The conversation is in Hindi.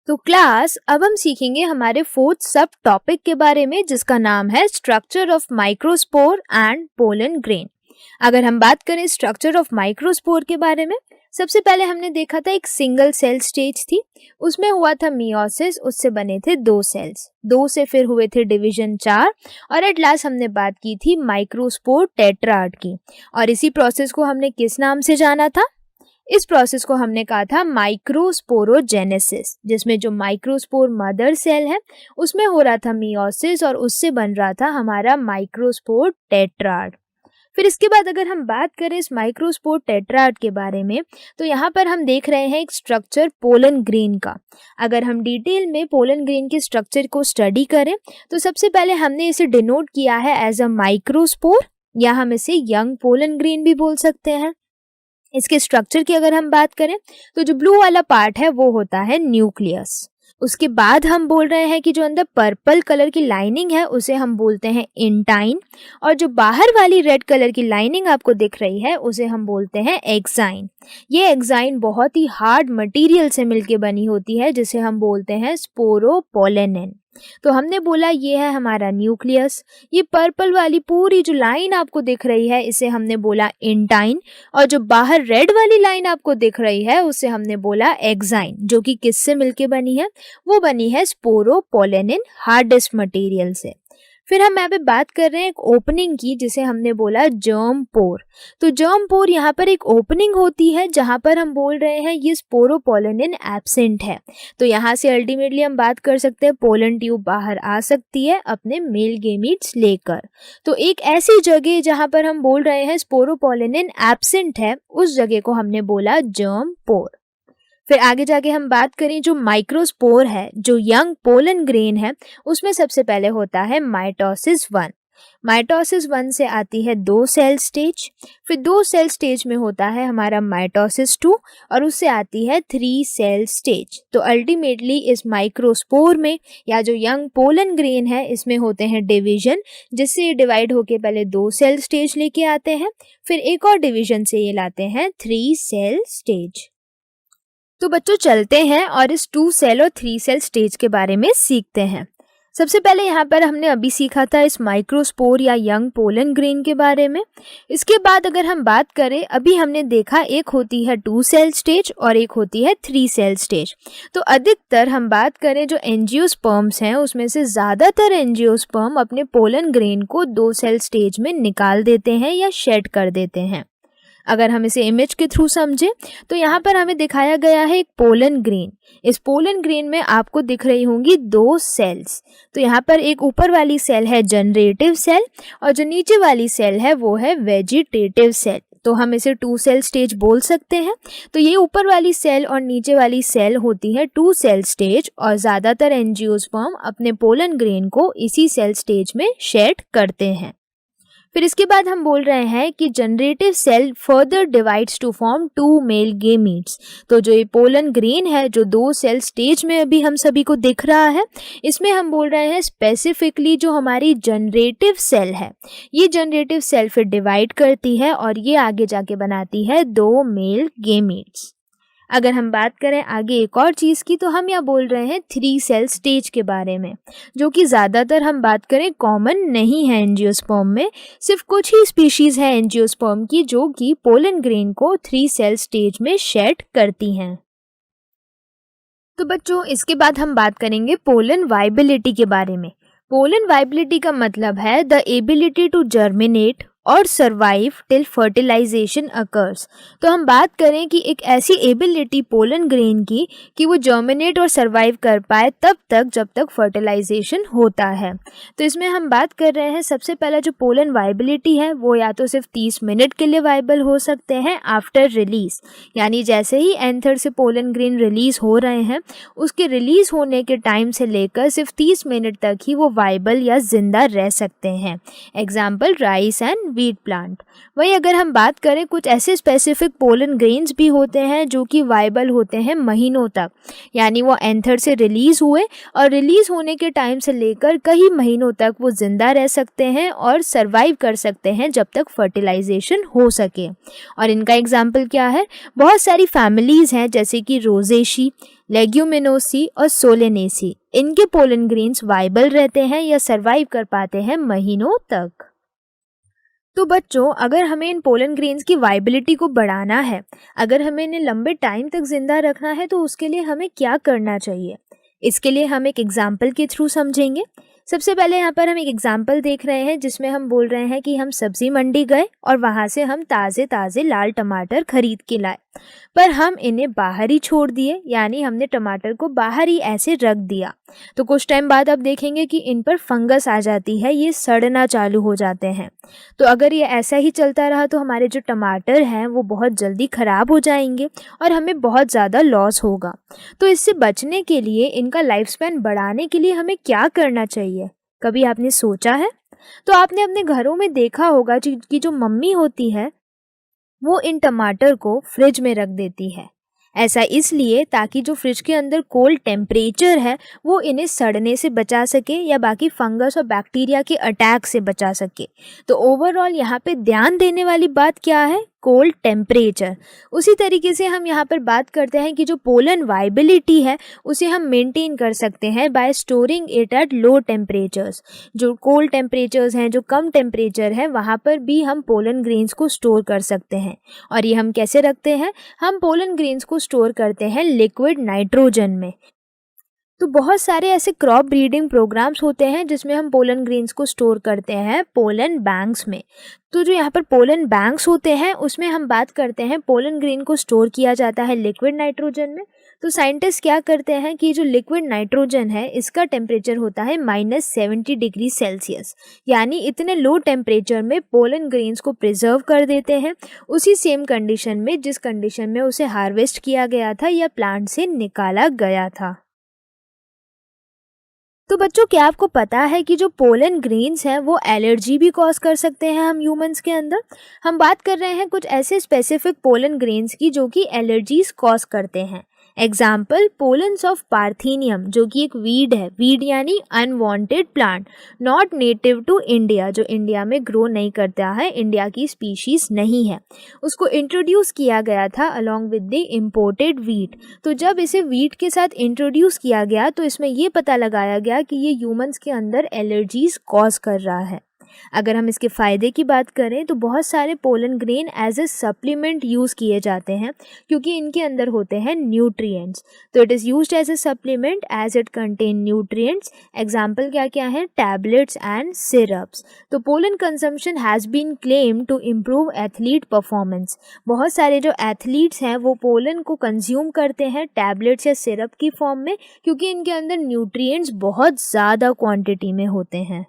तो क्लास अब हम सीखेंगे हमारे फोर्थ सब टॉपिक के बारे में जिसका नाम है structure of microspore and pollen grain. अगर हम बात करें स्ट्रक्चर ऑफ माइक्रोस्पोर के बारे में, सबसे पहले हमने देखा था एक सिंगल सेल स्टेज थी, उसमें हुआ था मियोसिस, उससे बने थे 2 सेल्स, 2 से फिर हुए थे डिवीजन 4 और एट लास्ट हमने बात की थी माइक्रोस्पोर टेट्राड की। और इसी प्रोसेस को हमने किस नाम से जाना था? इस प्रोसेस को हमने कहा था माइक्रोस्पोरोजेनेसिस, जिसमें जो माइक्रोस्पोर मदर सेल है उसमें हो रहा था मियोसिस और उससे बन रहा था हमारा माइक्रोस्पोर टेट्राड। फिर इसके बाद अगर हम बात करें इस माइक्रोस्पोर टेट्राड के बारे में, तो यहाँ पर हम देख रहे हैं एक स्ट्रक्चर पोलन ग्रेन का। अगर हम डिटेल में पोलन ग्रेन के स्ट्रक्चर को स्टडी करें तो सबसे पहले हमने इसे डिनोट किया है एज अ माइक्रोस्पोर, या हम इसे यंग पोलन ग्रेन भी बोल सकते हैं। इसके स्ट्रक्चर की अगर हम बात करें तो जो ब्लू वाला पार्ट है वो होता है न्यूक्लियस। उसके बाद हम बोल रहे हैं कि जो अंदर पर्पल कलर की लाइनिंग है उसे हम बोलते हैं इंटाइन, और जो बाहर वाली रेड कलर की लाइनिंग आपको दिख रही है उसे हम बोलते हैं एक्साइन। ये एक्साइन बहुत ही हार्ड मटेरियल से मिलके बनी होती है जिसे हम बोलते हैं स्पोरोपोलेनिन। तो हमने बोला ये है हमारा न्यूक्लियस। ये पर्पल वाली पूरी जो लाइन आपको दिख रही है इसे हमने बोला इंटाइन, और जो बाहर रेड वाली लाइन आपको दिख रही है उसे हमने बोला एक्साइन, जो कि किससे मिलके बनी है? वो बनी है स्पोरोपोलेनिन हार्डेस्ट मटेरियल से। फिर हम यहाँ पे बात कर रहे हैं एक ओपनिंग की जिसे हमने बोला जर्म पोर। तो जर्म पोर यहाँ पर एक ओपनिंग होती है जहाँ पर हम बोल रहे हैं ये स्पोरोपोलेनिन एब्सेंट है। तो यहाँ से अल्टीमेटली हम बात कर सकते हैं पोलन ट्यूब बाहर आ सकती है अपने मेल गेमीट्स लेकर। तो एक ऐसी जगह जहाँ पर हम बोल रहे हैं स्पोरोपोलेनिन एब्सेंट है उस जगह को हमने बोला जर्म पोर। फिर आगे जाके हम बात करें जो माइक्रोस्पोर है, जो यंग पोलन ग्रेन है, उसमें सबसे पहले होता है माइटोसिस 1। माइटोसिस 1 से आती है 2 सेल स्टेज, फिर 2 सेल स्टेज में होता है हमारा माइटोसिस 2 और उससे आती है 3 सेल स्टेज। तो अल्टीमेटली इस माइक्रोस्पोर में या जो यंग पोलन ग्रेन है इसमें होते हैं डिवीजन, जिससे ये डिवाइड होके पहले 2 सेल स्टेज लेके आते हैं, फिर एक और डिवीजन से ये लाते हैं 3 सेल स्टेज। तो बच्चों चलते हैं और इस 2 सेल और 3 सेल स्टेज के बारे में सीखते हैं। सबसे पहले यहाँ पर हमने अभी सीखा था इस माइक्रोस्पोर या यंग पोलन ग्रेन के बारे में। इसके बाद अगर हम बात करें, अभी हमने देखा एक होती है 2 सेल स्टेज और एक होती है 3 सेल स्टेज। तो अधिकतर हम बात करें जो एंजियोस्पर्म्स हैं उसमें से ज़्यादातर एंजियोस्पर्म अपने पोलन ग्रेन को 2 सेल स्टेज में निकाल देते हैं या शेड कर देते हैं। अगर हम इसे इमेज के थ्रू समझें तो यहाँ पर हमें दिखाया गया है एक पोलन ग्रेन। इस पोलन ग्रेन में आपको दिख रही होंगी 2 सेल्स। तो यहाँ पर एक ऊपर वाली सेल है जनरेटिव सेल और जो नीचे वाली सेल है वो है वेजिटेटिव सेल। तो हम इसे 2 सेल स्टेज बोल सकते हैं। तो ये ऊपर वाली सेल और नीचे वाली सेल होती है 2 सेल स्टेज, और ज़्यादातर एंजियोस्पर्म अपने पोलन ग्रेन को इसी सेल स्टेज में शेड करते हैं। फिर इसके बाद हम बोल रहे हैं कि generative cell further divides to form 2 male gametes. तो जो ये पोलन ग्रेन है जो 2 सेल स्टेज में अभी हम सभी को दिख रहा है, इसमें हम बोल रहे हैं स्पेसिफिकली जो हमारी जनरेटिव सेल है, ये जनरेटिव सेल फिर डिवाइड करती है और ये आगे जाके बनाती है 2 मेल गेमीट्स। अगर हम बात करें आगे एक और चीज़ की, तो हम यहाँ बोल रहे हैं 3 सेल स्टेज के बारे में, जो कि ज़्यादातर हम बात करें कॉमन नहीं है एंजियोस्पर्म में। सिर्फ कुछ ही स्पीशीज़ हैं एंजियोस्पर्म की जो कि पोलन ग्रेन को 3 सेल स्टेज में शेड करती हैं। तो बच्चों इसके बाद हम बात करेंगे पोलन वाइबिलिटी के बारे में। पोलन वाइबिलिटी का मतलब है द एबिलिटी टू जर्मिनेट और सर्वाइव टिल फर्टिलाइजेशन अकर्स। तो हम बात करें कि एक ऐसी एबिलिटी पोलन ग्रेन की कि वो जर्मिनेट और सर्वाइव कर पाए तब तक जब तक फर्टिलाइजेशन होता है। तो इसमें हम बात कर रहे हैं सबसे पहला जो पोलन वाइबिलिटी है वो या तो सिर्फ 30 मिनट के लिए वाइबल हो सकते हैं आफ्टर रिलीज, यानी जैसे ही एंथर से पोलन ग्रेन रिलीज हो रहे हैं उसके रिलीज होने के टाइम से लेकर सिर्फ 30 मिनट तक ही वो वाइबल या जिंदा रह सकते हैं। Example rice and wheat plant. वहीं अगर हम बात करें कुछ ऐसे स्पेसिफिक पोलन ग्रेन्स भी होते हैं जो कि वाइबल होते हैं महीनों तक, यानी वो एंथर से रिलीज हुए और रिलीज होने के टाइम से लेकर कई महीनों तक वो जिंदा रह सकते हैं और सरवाइव कर सकते हैं जब तक फर्टिलाइजेशन हो सके। और इनका एग्जाम्पल क्या है? बहुत सारी फैमिलीज हैं जैसे कि रोजेशी, लेग्यूमिनोसी और सोलेनेसी, इनके पोलन ग्रेन्स वाइबल रहते हैं या सरवाइव कर पाते हैं महीनों तक। तो बच्चों, अगर हमें इन पोलन ग्रेन्स की वाइबिलिटी को बढ़ाना है, अगर हमें इन्हें लंबे टाइम तक जिंदा रखना है, तो उसके लिए हमें क्या करना चाहिए? इसके लिए हम एक एग्जाम्पल के थ्रू समझेंगे। सबसे पहले यहाँ पर हम एक एग्जाम्पल देख रहे हैं जिसमें हम बोल रहे हैं कि हम सब्जी मंडी गए और वहाँ से हम ताज़े ताज़े लाल टमाटर खरीद के लाए, पर हम इन्हें बाहर ही छोड़ दिए, यानी हमने टमाटर को बाहर ही ऐसे रख दिया। तो कुछ टाइम बाद आप देखेंगे कि इन पर फंगस आ जाती है, ये सड़ना चालू हो जाते हैं। तो अगर ये ऐसा ही चलता रहा तो हमारे जो टमाटर हैं वो बहुत जल्दी ख़राब हो जाएंगे और हमें बहुत ज़्यादा लॉस होगा। तो इससे बचने के लिए, इनका लाइफ स्पैन बढ़ाने के लिए हमें क्या करना चाहिए? कभी आपने सोचा है? तो आपने अपने घरों में देखा होगा कि जो मम्मी होती है वो इन टमाटर को फ्रिज में रख देती है। ऐसा इसलिए ताकि जो फ्रिज के अंदर कोल्ड टेम्परेचर है वो इन्हें सड़ने से बचा सके या बाकी फंगस और बैक्टीरिया के अटैक से बचा सके। तो ओवरऑल यहाँ पे ध्यान देने वाली बात क्या है? Cold temperature. उसी तरीके से हम यहाँ पर बात करते हैं कि जो पोलन वाइबिलिटी है उसे हम मेंटेन कर सकते हैं bye storing it at low temperatures. जो कोल्ड टेम्परेचर्स हैं, जो कम टेम्परेचर है, वहाँ पर भी हम पोलन ग्रेन्स को स्टोर कर सकते हैं। और ये हम कैसे रखते हैं? हम पोलन ग्रेन्स को स्टोर करते हैं लिक्विड नाइट्रोजन में। तो बहुत सारे ऐसे क्रॉप ब्रीडिंग प्रोग्राम्स होते हैं जिसमें हम पोलन ग्रेन्स को स्टोर करते हैं पोलन बैंक्स में। तो जो यहाँ पर पोलन बैंक्स होते हैं उसमें हम बात करते हैं पोलन ग्रेन को स्टोर किया जाता है लिक्विड नाइट्रोजन में। तो साइंटिस्ट क्या करते हैं कि जो लिक्विड नाइट्रोजन है इसका टेम्परेचर होता है -70 डिग्री सेल्सियस, यानी इतने लो टेम्परेचर में पोलन ग्रेन्स को प्रिजर्व कर देते हैं, उसी सेम कंडीशन में जिस कंडीशन में उसे हार्वेस्ट किया गया था या प्लांट से निकाला गया था। तो बच्चों, क्या आपको पता है कि जो पोलन ग्रेन्स हैं वो एलर्जी भी कॉज कर सकते हैं हम ह्यूमंस के अंदर? हम बात कर रहे हैं कुछ ऐसे स्पेसिफिक पोलन ग्रेन्स की जो कि एलर्जीज कॉज करते हैं। एग्जाम्पल, पोलन्स ऑफ पार्थेनियम, जो कि एक वीड है, वीड यानी unwanted plant, not native to India, जो इंडिया में ग्रो नहीं करता है, इंडिया की स्पीशीज नहीं है। उसको इंट्रोड्यूस किया गया था along with the imported wheat. तो जब इसे वीट के साथ इंट्रोड्यूस किया गया तो इसमें ये पता लगाया गया कि ये ह्यूमंस के अंदर एलर्जीज कॉज कर रहा है। अगर हम इसके फ़ायदे की बात करें तो बहुत सारे pollen grain as a supplement use किए जाते हैं क्योंकि इनके अंदर होते हैं न्यूट्रिएंट्स। तो it is used as a supplement as it contain nutrients. Example क्या क्या है? Tablets and syrups. तो pollen consumption has been claim to improve athlete performance. बहुत सारे जो एथलीट्स हैं वो पोलन को कंज्यूम करते हैं टैबलेट्स या सिरप की फॉर्म में क्योंकि इनके अंदर न्यूट्रिएंट्स बहुत ज़्यादा क्वांटिटी में होते हैं।